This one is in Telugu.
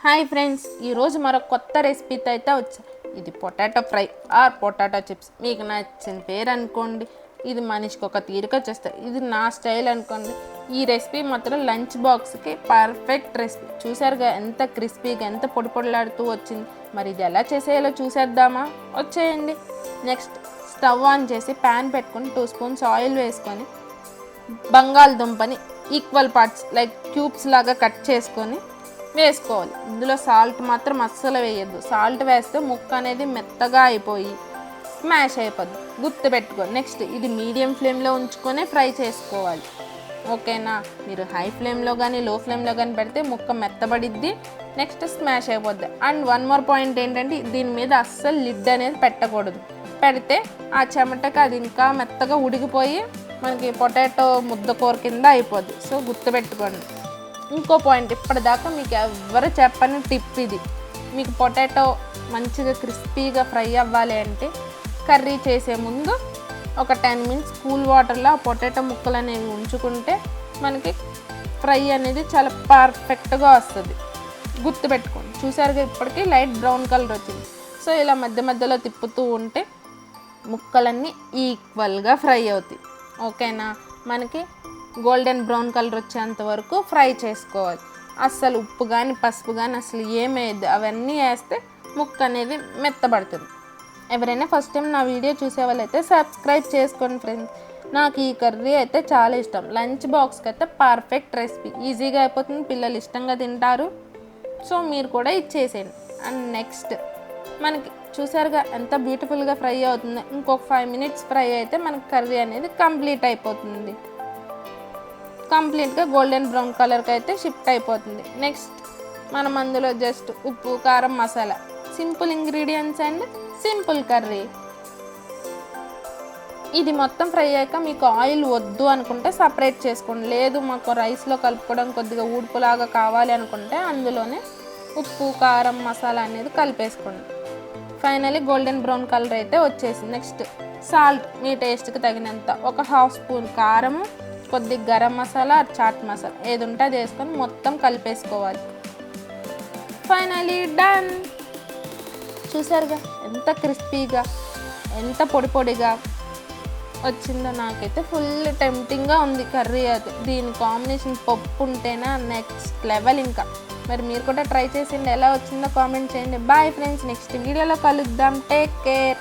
హాయ్ ఫ్రెండ్స్, ఈరోజు మరో కొత్త రెసిపీతో అయితే వచ్చా. ఇది potato fry or potato chips. మీకు నచ్చిన పేరు అనుకోండి. ఇది మనిషికి ఒక తీరిక చేస్తారు. ఇది నా స్టైల్ అనుకోండి. ఈ రెసిపీ మాత్రం లంచ్ బాక్స్కి పర్ఫెక్ట్ రెసిపీ. చూసారుగా ఎంత క్రిస్పీగా, ఎంత పొడి పొడిలాడుతూ వచ్చింది. మరి ఇది ఎలా చేసేయాలో చూసేద్దామా? వచ్చేయండి. నెక్స్ట్ స్టవ్ ఆన్ చేసి ప్యాన్ పెట్టుకొని 2 స్పూన్స్ ఆయిల్ వేసుకొని బంగాళదుంపని ఈక్వల్ పార్ట్స్ లైక్ క్యూబ్స్ లాగా కట్ చేసుకొని వేసుకోవాలి. ఇందులో సాల్ట్ మాత్రం అస్సలు వేయద్దు. సాల్ట్ వేస్తే ముక్క అనేది మెత్తగా అయిపోయి స్మాష్ అయిపోద్ది, గుర్తుపెట్టుకోండి. నెక్స్ట్ ఇది మీడియం ఫ్లేమ్లో ఉంచుకొనే ఫ్రై చేసుకోవాలి. ఓకేనా? మీరు హై ఫ్లేమ్లో కానీ లో ఫ్లేమ్లో కానీ పెడితే ముక్క మెత్తబడిద్ది, నెక్స్ట్ స్మాష్ అయిపోద్ది. అండ్ వన్ మోర్ పాయింట్ ఏంటంటే, దీని మీద అస్సలు లిడ్ అనేది పెట్టకూడదు. పెడితే ఆ చెమటకి అది ఇంకా మెత్తగా ఉడికిపోయి మనకి పొటాటో ముద్దకూర కింద అయిపోద్ది. సో గుర్తుపెట్టుకోండి. ఇంకో పాయింట్, ఇప్పటిదాకా మీకు ఎవరు చెప్పని టిప్ ఇది. మీకు పొటాటో మంచిగా క్రిస్పీగా ఫ్రై అవ్వాలి అంటే కర్రీ చేసే ముందు ఒక 10 మినిట్స్ కూల్ వాటర్లో ఆ పొటాటో ముక్కలు అనేవి ఉంచుకుంటే మనకి ఫ్రై అనేది చాలా పర్ఫెక్ట్గా వస్తుంది. గుర్తుపెట్టుకోండి. చూసారుగా ఇప్పటికీ లైట్ బ్రౌన్ కలర్ వచ్చింది. సో ఇలా మధ్య మధ్యలో తిప్పుతూ ఉంటే ముక్కలన్నీ ఈక్వల్గా ఫ్రై అవుతాయి. ఓకేనా? మనకి గోల్డెన్ బ్రౌన్ కలర్ వచ్చేంత వరకు ఫ్రై చేసుకోవాలి. అస్సలు ఉప్పు కానీ పసుపు కానీ అసలు ఏమేయద్దు. అవన్నీ వేస్తే ముక్క అనేది మెత్తబడుతుంది. ఎవరైనా ఫస్ట్ టైం నా వీడియో చూసే వాళ్ళైతే సబ్స్క్రైబ్ చేసుకోండి ఫ్రెండ్స్. నాకు ఈ కర్రీ అయితే చాలా ఇష్టం. లంచ్ బాక్స్కి అయితే పర్ఫెక్ట్ రెసిపీ. ఈజీగా అయిపోతుంది, పిల్లలు ఇష్టంగా తింటారు. సో మీరు కూడా ఇచ్చేసేయండి. అండ్ నెక్స్ట్ మనకి చూసారుగా ఎంత బ్యూటిఫుల్గా ఫ్రై అవుతుంది. ఇంకొక 5 మినిట్స్ ఫ్రై అయితే మనకి కర్రీ అనేది కంప్లీట్ అయిపోతుంది. కంప్లీట్గా గోల్డెన్ బ్రౌన్ కలర్కి అయితే షిఫ్ట్ అయిపోతుంది. నెక్స్ట్ మనం అందులో జస్ట్ ఉప్పు, కారం, masala, simple ingredients and simple curry. ఇది మొత్తం ఫ్రై అయ్యాక మీకు ఆయిల్ వద్దు అనుకుంటే సపరేట్ చేసుకోండి. లేదు మాకు రైస్లో కలుపుకోవడం కొద్దిగా ఊడుపులాగా కావాలి అనుకుంటే అందులోనే ఉప్పు, కారం, మసాలా అనేది కలిపేసుకోండి. ఫైనలీ గోల్డెన్ బ్రౌన్ కలర్ అయితే వచ్చేసింది. నెక్స్ట్ సాల్ట్ మీ టేస్ట్కి తగినంత, ఒక 1/2 స్పూన్ కారము, కొద్ది గరం మసాలా, చాట్ మసాలా ఏది ఉంటే అది వేసుకొని మొత్తం కలిపేసుకోవాలి. Finally done. చూసారుగా ఎంత క్రిస్పీగా, ఎంత పొడి పొడిగా వచ్చిందో. నాకైతే ఫుల్ టెంప్టింగ్గా ఉంది కర్రీ. అది దీని కాంబినేషన్ పప్పు ఉంటేనా నెక్స్ట్ లెవెల్. ఇంకా మరి మీరు కూడా ట్రై చేసిండి, ఎలా వచ్చిందో కామెంట్ చేయండి. బాయ్ ఫ్రెండ్స్, నెక్స్ట్ వీడియోలో కలుద్దాం. Take care.